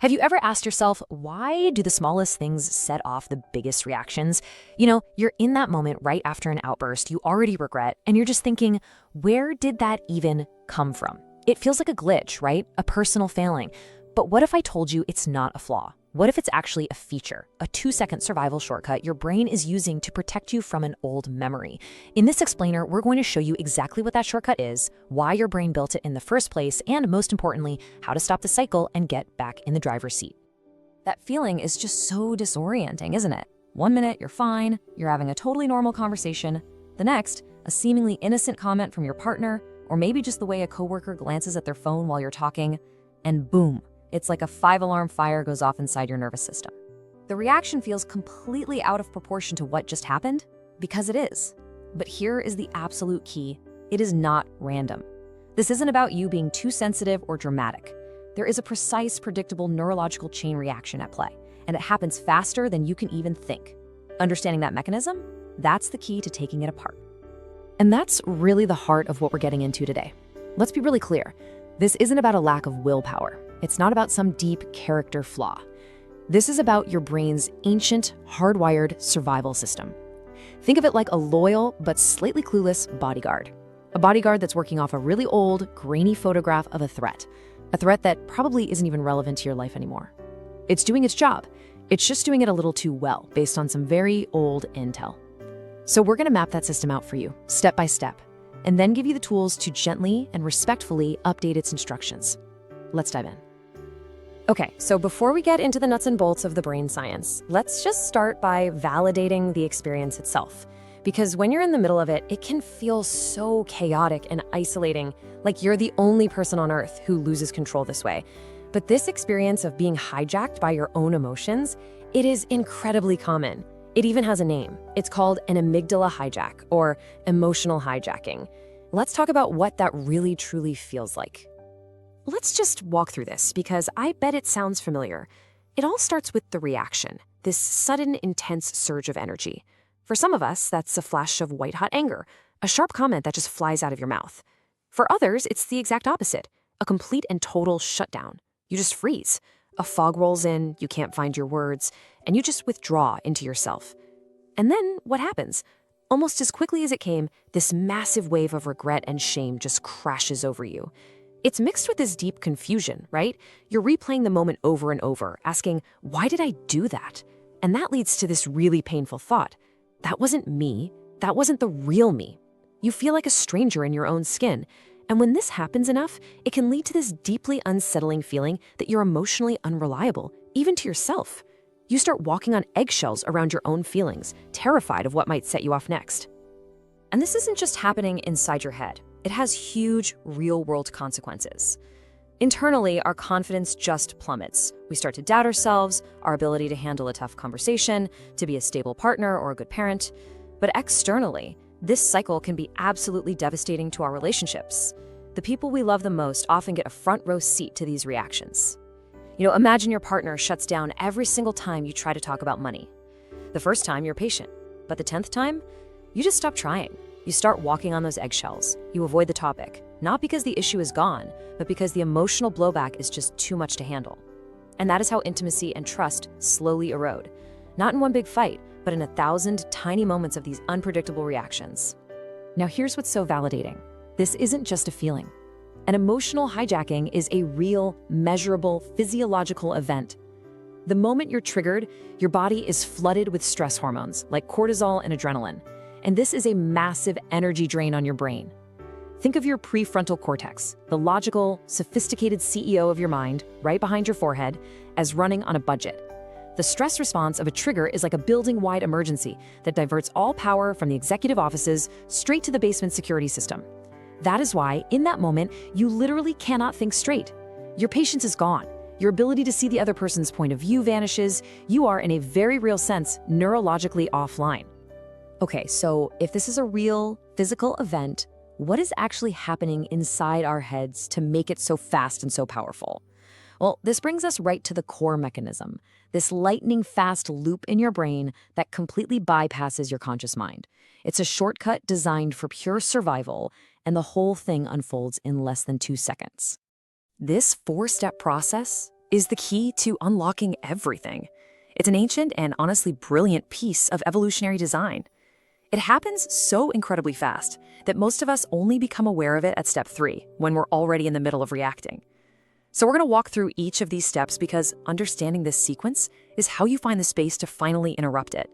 Have you ever asked yourself, why do the smallest things set off the biggest reactions? You're in that moment right after an outburst you already regret, and you're just thinking, where did that even come from? It feels like a glitch, right? A personal failing. But what if I told you it's not a flaw? What if it's actually a feature, a 2-second survival shortcut your brain is using to protect you from an old memory? In this explainer, we're going to show you exactly what that shortcut is, why your brain built it in the first place, and most importantly, how to stop the cycle and get back in the driver's seat. That feeling is just so disorienting, isn't it? One minute, you're fine, you're having a totally normal conversation. The next, a seemingly innocent comment from your partner, or maybe just the way a coworker glances at their phone while you're talking, and boom. It's like a 5-alarm fire goes off inside your nervous system. The reaction feels completely out of proportion to what just happened, because it is. But here is the absolute key. It is not random. This isn't about you being too sensitive or dramatic. There is a precise, predictable neurological chain reaction at play, and it happens faster than you can even think. Understanding that mechanism, that's the key to taking it apart. And that's really the heart of what we're getting into today. Let's be really clear. This isn't about a lack of willpower. It's not about some deep character flaw. This is about your brain's ancient, hardwired survival system. Think of it like a loyal but slightly clueless bodyguard. A bodyguard that's working off a really old, grainy photograph of a threat that probably isn't even relevant to your life anymore. It's doing its job. It's just doing it a little too well based on some very old intel. So we're gonna map that system out for you, step by step, and then give you the tools to gently and respectfully update its instructions. Let's dive in. Okay, so before we get into the nuts and bolts of the brain science, let's just start by validating the experience itself. Because when you're in the middle of it, it can feel so chaotic and isolating, like you're the only person on Earth who loses control this way. But this experience of being hijacked by your own emotions, it is incredibly common. It even has a name. It's called an amygdala hijack, or emotional hijacking. Let's talk about what that really truly feels like. Let's just walk through this, because I bet it sounds familiar. It all starts with the reaction, this sudden, intense surge of energy. For some of us, that's a flash of white-hot anger, a sharp comment that just flies out of your mouth. For others, it's the exact opposite, a complete and total shutdown. You just freeze. A fog rolls in, you can't find your words, and you just withdraw into yourself. And then what happens? Almost as quickly as it came, this massive wave of regret and shame just crashes over you. It's mixed with this deep confusion, right? You're replaying the moment over and over, asking, why did I do that? And that leads to this really painful thought. That wasn't me. That wasn't the real me. You feel like a stranger in your own skin. And when this happens enough, it can lead to this deeply unsettling feeling that you're emotionally unreliable, even to yourself. You start walking on eggshells around your own feelings, terrified of what might set you off next. And this isn't just happening inside your head. It has huge, real-world consequences. Internally, our confidence just plummets. We start to doubt ourselves, our ability to handle a tough conversation, to be a stable partner or a good parent. But externally, this cycle can be absolutely devastating to our relationships. The people we love the most often get a front-row seat to these reactions. Imagine your partner shuts down every single time you try to talk about money. The first time, you're patient, but the 10th time, you just stop trying. You start walking on those eggshells. You avoid the topic, not because the issue is gone, but because the emotional blowback is just too much to handle. And that is how intimacy and trust slowly erode. Not in one big fight, but in 1,000 tiny moments of these unpredictable reactions. Now here's what's so validating. This isn't just a feeling. An emotional hijacking is a real, measurable, physiological event. The moment you're triggered, your body is flooded with stress hormones like cortisol and adrenaline. And this is a massive energy drain on your brain. Think of your prefrontal cortex, the logical, sophisticated CEO of your mind, right behind your forehead, as running on a budget. The stress response of a trigger is like a building-wide emergency that diverts all power from the executive offices straight to the basement security system. That is why, in that moment, you literally cannot think straight. Your patience is gone. Your ability to see the other person's point of view vanishes. You are, in a very real sense, neurologically offline. Okay, so if this is a real, physical event, what is actually happening inside our heads to make it so fast and so powerful? Well, this brings us right to the core mechanism, this lightning-fast loop in your brain that completely bypasses your conscious mind. It's a shortcut designed for pure survival, and the whole thing unfolds in less than 2 seconds. This 4-step process, is the key to unlocking everything. It's an ancient and honestly brilliant piece of evolutionary design. It happens so incredibly fast that most of us only become aware of it at step 3, when we're already in the middle of reacting. So we're going to walk through each of these steps because understanding this sequence is how you find the space to finally interrupt it.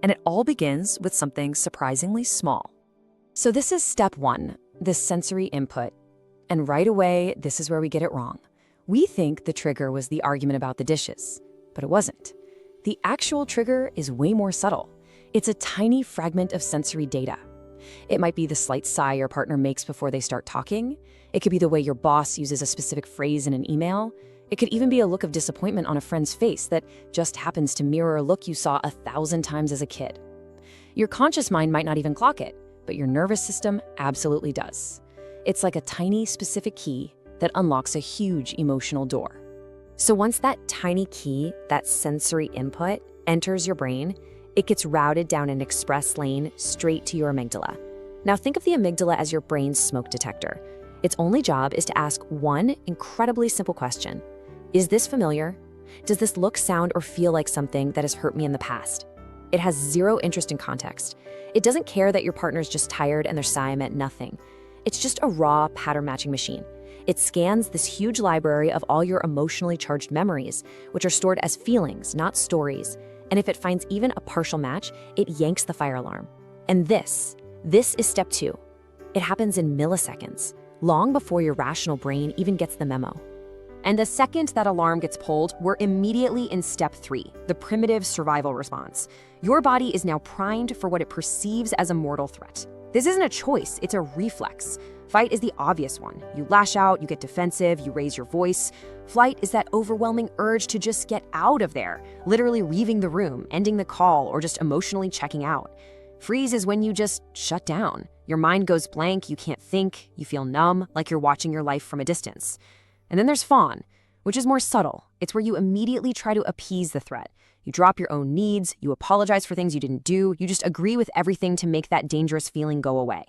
And it all begins with something surprisingly small. So this is step 1, this sensory input. And right away, this is where we get it wrong. We think the trigger was the argument about the dishes, but it wasn't. The actual trigger is way more subtle. It's a tiny fragment of sensory data. It might be the slight sigh your partner makes before they start talking. It could be the way your boss uses a specific phrase in an email. It could even be a look of disappointment on a friend's face that just happens to mirror a look you saw 1,000 times as a kid. Your conscious mind might not even clock it, but your nervous system absolutely does. It's like a tiny specific key that unlocks a huge emotional door. So once that tiny key, that sensory input, enters your brain, it gets routed down an express lane straight to your amygdala. Now think of the amygdala as your brain's smoke detector. Its only job is to ask one incredibly simple question. Is this familiar? Does this look, sound, or feel like something that has hurt me in the past? It has zero interest in context. It doesn't care that your partner's just tired and their sigh meant nothing. It's just a raw pattern matching machine. It scans this huge library of all your emotionally charged memories, which are stored as feelings, not stories. And if it finds even a partial match, it yanks the fire alarm. And this is step 2. It happens in milliseconds, long before your rational brain even gets the memo. And the second that alarm gets pulled, we're immediately in step 3, the primitive survival response. Your body is now primed for what it perceives as a mortal threat. This isn't a choice, it's a reflex. Fight is the obvious one. You lash out, you get defensive, you raise your voice. Flight is that overwhelming urge to just get out of there, literally leaving the room, ending the call, or just emotionally checking out. Freeze is when you just shut down. Your mind goes blank, you can't think, you feel numb, like you're watching your life from a distance. And then there's fawn, which is more subtle. It's where you immediately try to appease the threat. You drop your own needs, you apologize for things you didn't do, you just agree with everything to make that dangerous feeling go away.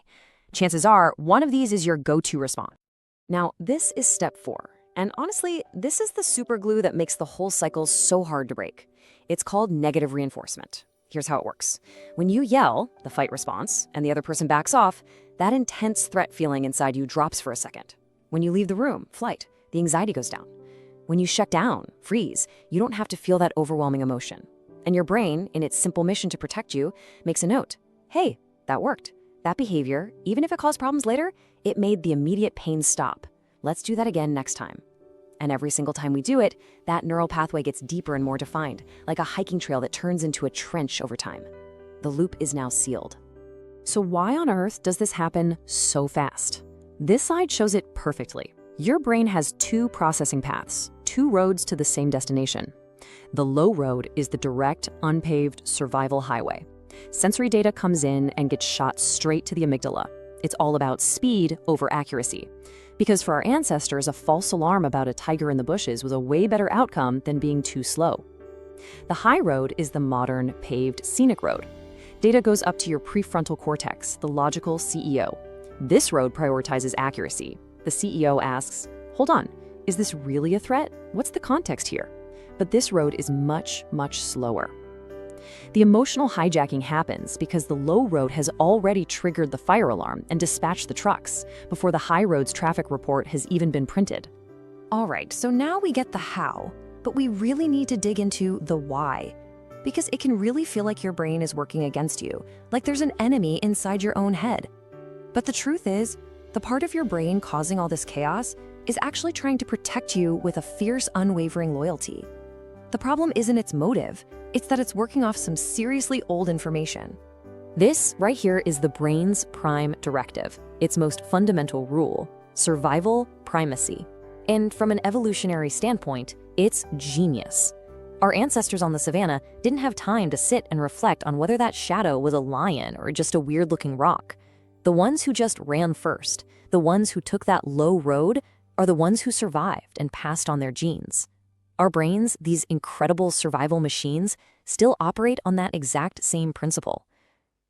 Chances are, one of these is your go-to response. Now, this is step 4. And honestly, this is the super glue that makes the whole cycle so hard to break. It's called negative reinforcement. Here's how it works. When you yell, the fight response, and the other person backs off, that intense threat feeling inside you drops for a second. When you leave the room, flight, the anxiety goes down. When you shut down, freeze, you don't have to feel that overwhelming emotion. And your brain, in its simple mission to protect you, makes a note. Hey, that worked. That behavior, even if it caused problems later, it made the immediate pain stop. Let's do that again next time. And every single time we do it, that neural pathway gets deeper and more defined, like a hiking trail that turns into a trench over time. The loop is now sealed. So why on earth does this happen so fast? This slide shows it perfectly. Your brain has 2 processing paths, 2 roads to the same destination. The low road is the direct, unpaved survival highway. Sensory data comes in and gets shot straight to the amygdala. It's all about speed over accuracy. Because for our ancestors, a false alarm about a tiger in the bushes was a way better outcome than being too slow. The high road is the modern, paved, scenic road. Data goes up to your prefrontal cortex, the logical CEO. This road prioritizes accuracy. The CEO asks, hold on, is this really a threat? What's the context here? But this road is much, much slower. The emotional hijacking happens because the low road has already triggered the fire alarm and dispatched the trucks before the high road's traffic report has even been printed. All right, so now we get the how, but we really need to dig into the why, because it can really feel like your brain is working against you, like there's an enemy inside your own head. But the truth is, the part of your brain causing all this chaos is actually trying to protect you with a fierce, unwavering loyalty. The problem isn't its motive, it's that it's working off some seriously old information. This right here is the brain's prime directive, its most fundamental rule, survival primacy. And from an evolutionary standpoint, it's genius. Our ancestors on the savannah didn't have time to sit and reflect on whether that shadow was a lion or just a weird-looking rock. The ones who just ran first, the ones who took that low road, are the ones who survived and passed on their genes. Our brains, these incredible survival machines, still operate on that exact same principle.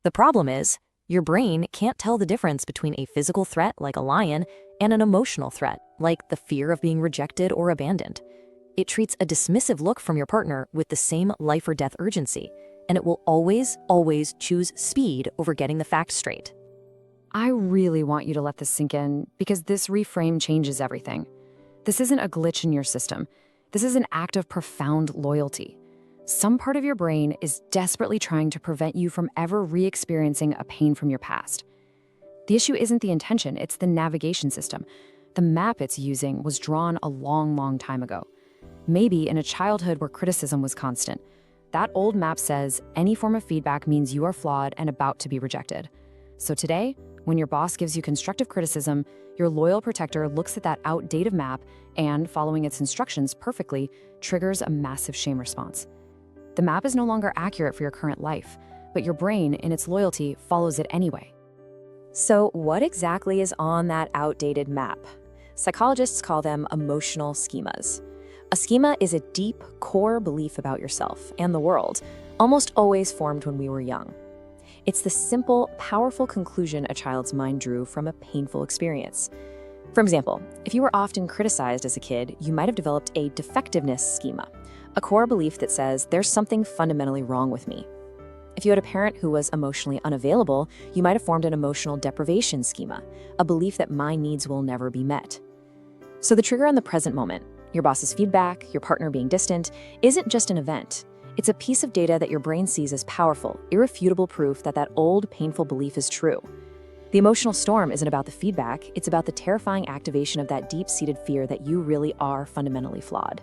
The problem is, your brain can't tell the difference between a physical threat like a lion and an emotional threat like the fear of being rejected or abandoned. It treats a dismissive look from your partner with the same life or death urgency, and it will always, always choose speed over getting the facts straight. I really want you to let this sink in because this reframe changes everything. This isn't a glitch in your system. This is an act of profound loyalty. Some part of your brain is desperately trying to prevent you from ever re-experiencing a pain from your past. The issue isn't the intention, it's the navigation system. The map it's using was drawn a long, long time ago. Maybe in a childhood where criticism was constant. That old map says any form of feedback means you are flawed and about to be rejected. So today, when your boss gives you constructive criticism, your loyal protector looks at that outdated map and, following its instructions perfectly, triggers a massive shame response. The map is no longer accurate for your current life, but your brain, in its loyalty, follows it anyway. So what exactly is on that outdated map? Psychologists call them emotional schemas. A schema is a deep, core belief about yourself and the world, almost always formed when we were young. It's the simple, powerful conclusion a child's mind drew from a painful experience. For example, if you were often criticized as a kid, you might have developed a defectiveness schema, a core belief that says there's something fundamentally wrong with me. If you had a parent who was emotionally unavailable, you might have formed an emotional deprivation schema, a belief that my needs will never be met. So the trigger in the present moment, your boss's feedback, your partner being distant, isn't just an event. It's a piece of data that your brain sees as powerful, irrefutable proof that that old, painful belief is true. The emotional storm isn't about the feedback, it's about the terrifying activation of that deep-seated fear that you really are fundamentally flawed.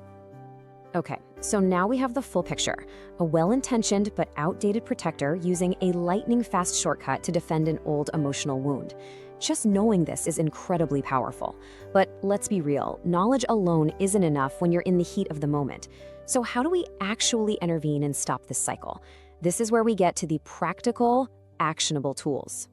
Okay, so now we have the full picture. A well-intentioned but outdated protector using a lightning-fast shortcut to defend an old emotional wound. Just knowing this is incredibly powerful. But let's be real, knowledge alone isn't enough when you're in the heat of the moment. So how do we actually intervene and stop this cycle? This is where we get to the practical, actionable tools.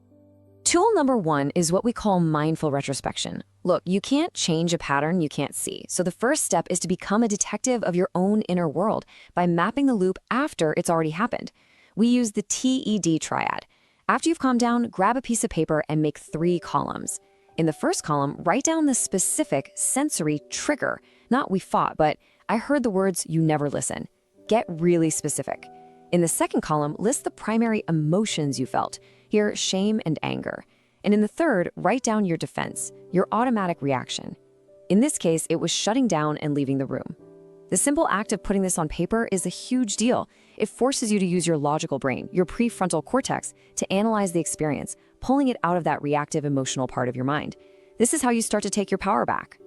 Tool number 1 is what we call mindful retrospection. Look, you can't change a pattern you can't see. So the first step is to become a detective of your own inner world by mapping the loop after it's already happened. We use the TED triad. After you've calmed down, grab a piece of paper and make 3 columns. In the first column, write down the specific sensory trigger. Not "we fought," but "I heard the words, you never listen." Get really specific. In the second column, list the primary emotions you felt. Here, shame and anger. And in the third, write down your defense, your automatic reaction. In this case, it was shutting down and leaving the room. The simple act of putting this on paper is a huge deal. It forces you to use your logical brain, your prefrontal cortex, to analyze the experience, pulling it out of that reactive emotional part of your mind. This is how you start to take your power back.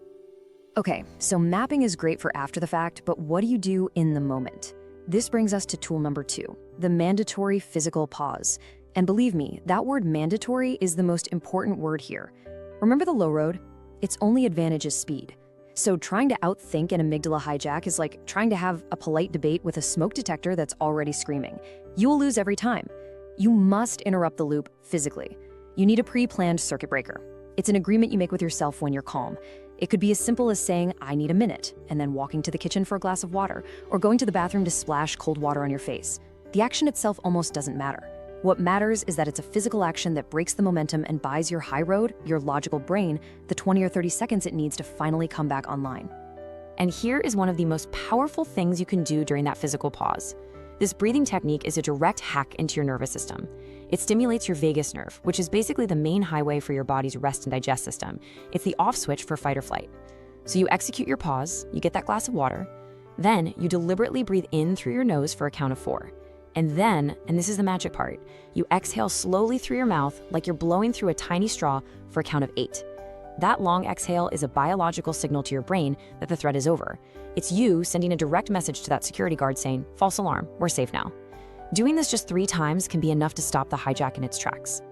Okay, so mapping is great for after the fact, but what do you do in the moment? This brings us to tool number 2, the mandatory physical pause. And believe me, that word mandatory is the most important word here. Remember the low road? Its only advantage is speed. So trying to outthink an amygdala hijack is like trying to have a polite debate with a smoke detector that's already screaming. You will lose every time. You must interrupt the loop physically. You need a pre-planned circuit breaker. It's an agreement you make with yourself when you're calm. It could be as simple as saying, "I need a minute," and then walking to the kitchen for a glass of water, or going to the bathroom to splash cold water on your face. The action itself almost doesn't matter. What matters is that it's a physical action that breaks the momentum and buys your high road, your logical brain, the 20 or 30 seconds it needs to finally come back online. And here is one of the most powerful things you can do during that physical pause. This breathing technique is a direct hack into your nervous system. It stimulates your vagus nerve, which is basically the main highway for your body's rest and digest system. It's the off switch for fight or flight. So you execute your pause, you get that glass of water, then you deliberately breathe in through your nose for a count of 4. And then, and this is the magic part, you exhale slowly through your mouth like you're blowing through a tiny straw for a count of 8. That long exhale is a biological signal to your brain that the threat is over. It's you sending a direct message to that security guard saying, "False alarm, we're safe now." Doing this just 3 times can be enough to stop the hijack in its tracks.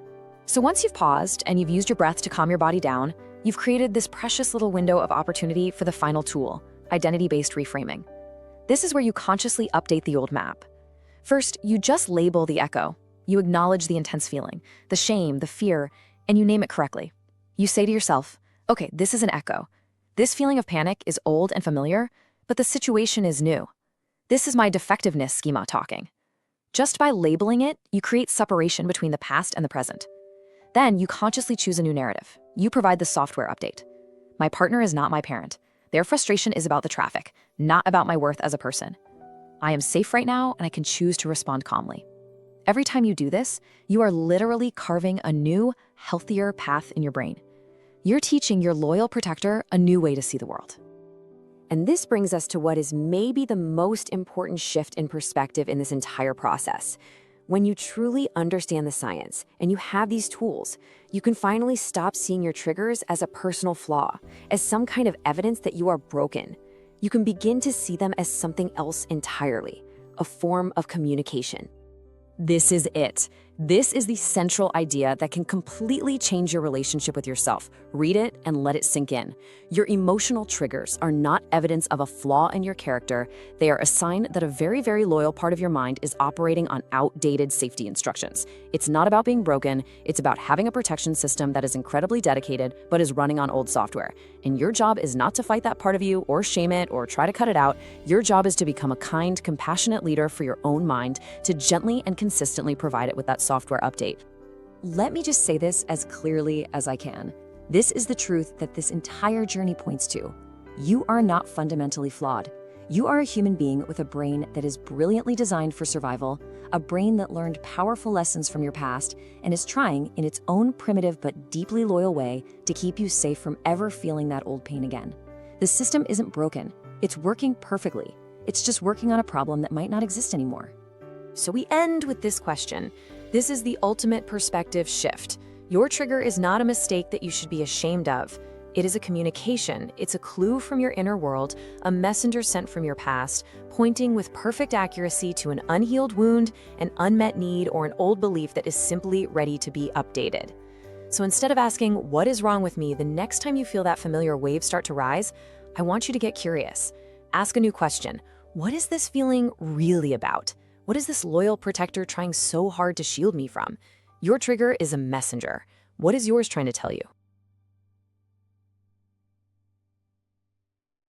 So once you've paused and you've used your breath to calm your body down, you've created this precious little window of opportunity for the final tool, identity-based reframing. This is where you consciously update the old map. First, you just label the echo. You acknowledge the intense feeling, the shame, the fear, and you name it correctly. You say to yourself, okay, this is an echo. This feeling of panic is old and familiar, but the situation is new. This is my defectiveness schema talking. Just by labeling it, you create separation between the past and the present. Then you consciously choose a new narrative. You provide the software update. My partner is not my parent. Their frustration is about the traffic, not about my worth as a person. I am safe right now, and I can choose to respond calmly. Every time you do this, you are literally carving a new, healthier path in your brain. You're teaching your loyal protector a new way to see the world. And this brings us to what is maybe the most important shift in perspective in this entire process. When you truly understand the science and you have these tools, you can finally stop seeing your triggers as a personal flaw, as some kind of evidence that you are broken. You can begin to see them as something else entirely, a form of communication. This is it. This is the central idea that can completely change your relationship with yourself. Read it and let it sink in. Your emotional triggers are not evidence of a flaw in your character. They are a sign that a very, very loyal part of your mind is operating on outdated safety instructions. It's not about being broken. It's about having a protection system that is incredibly dedicated, but is running on old software. And your job is not to fight that part of you or shame it or try to cut it out. Your job is to become a kind, compassionate leader for your own mind, to gently and consistently provide it with that software update. Let me just say this as clearly as I can. This is the truth that this entire journey points to. You are not fundamentally flawed. You are a human being with a brain that is brilliantly designed for survival, a brain that learned powerful lessons from your past and is trying, in its own primitive but deeply loyal way, to keep you safe from ever feeling that old pain again. The system isn't broken. It's working perfectly. It's just working on a problem that might not exist anymore. So we end with this question. This is the ultimate perspective shift. Your trigger is not a mistake that you should be ashamed of. It is a communication. It's a clue from your inner world, a messenger sent from your past, pointing with perfect accuracy to an unhealed wound, an unmet need, or an old belief that is simply ready to be updated. So instead of asking, what is wrong with me, the next time you feel that familiar wave start to rise, I want you to get curious. Ask a new question. What is this feeling really about? What is this loyal protector trying so hard to shield me from? Your trigger is a messenger. What is yours trying to tell you?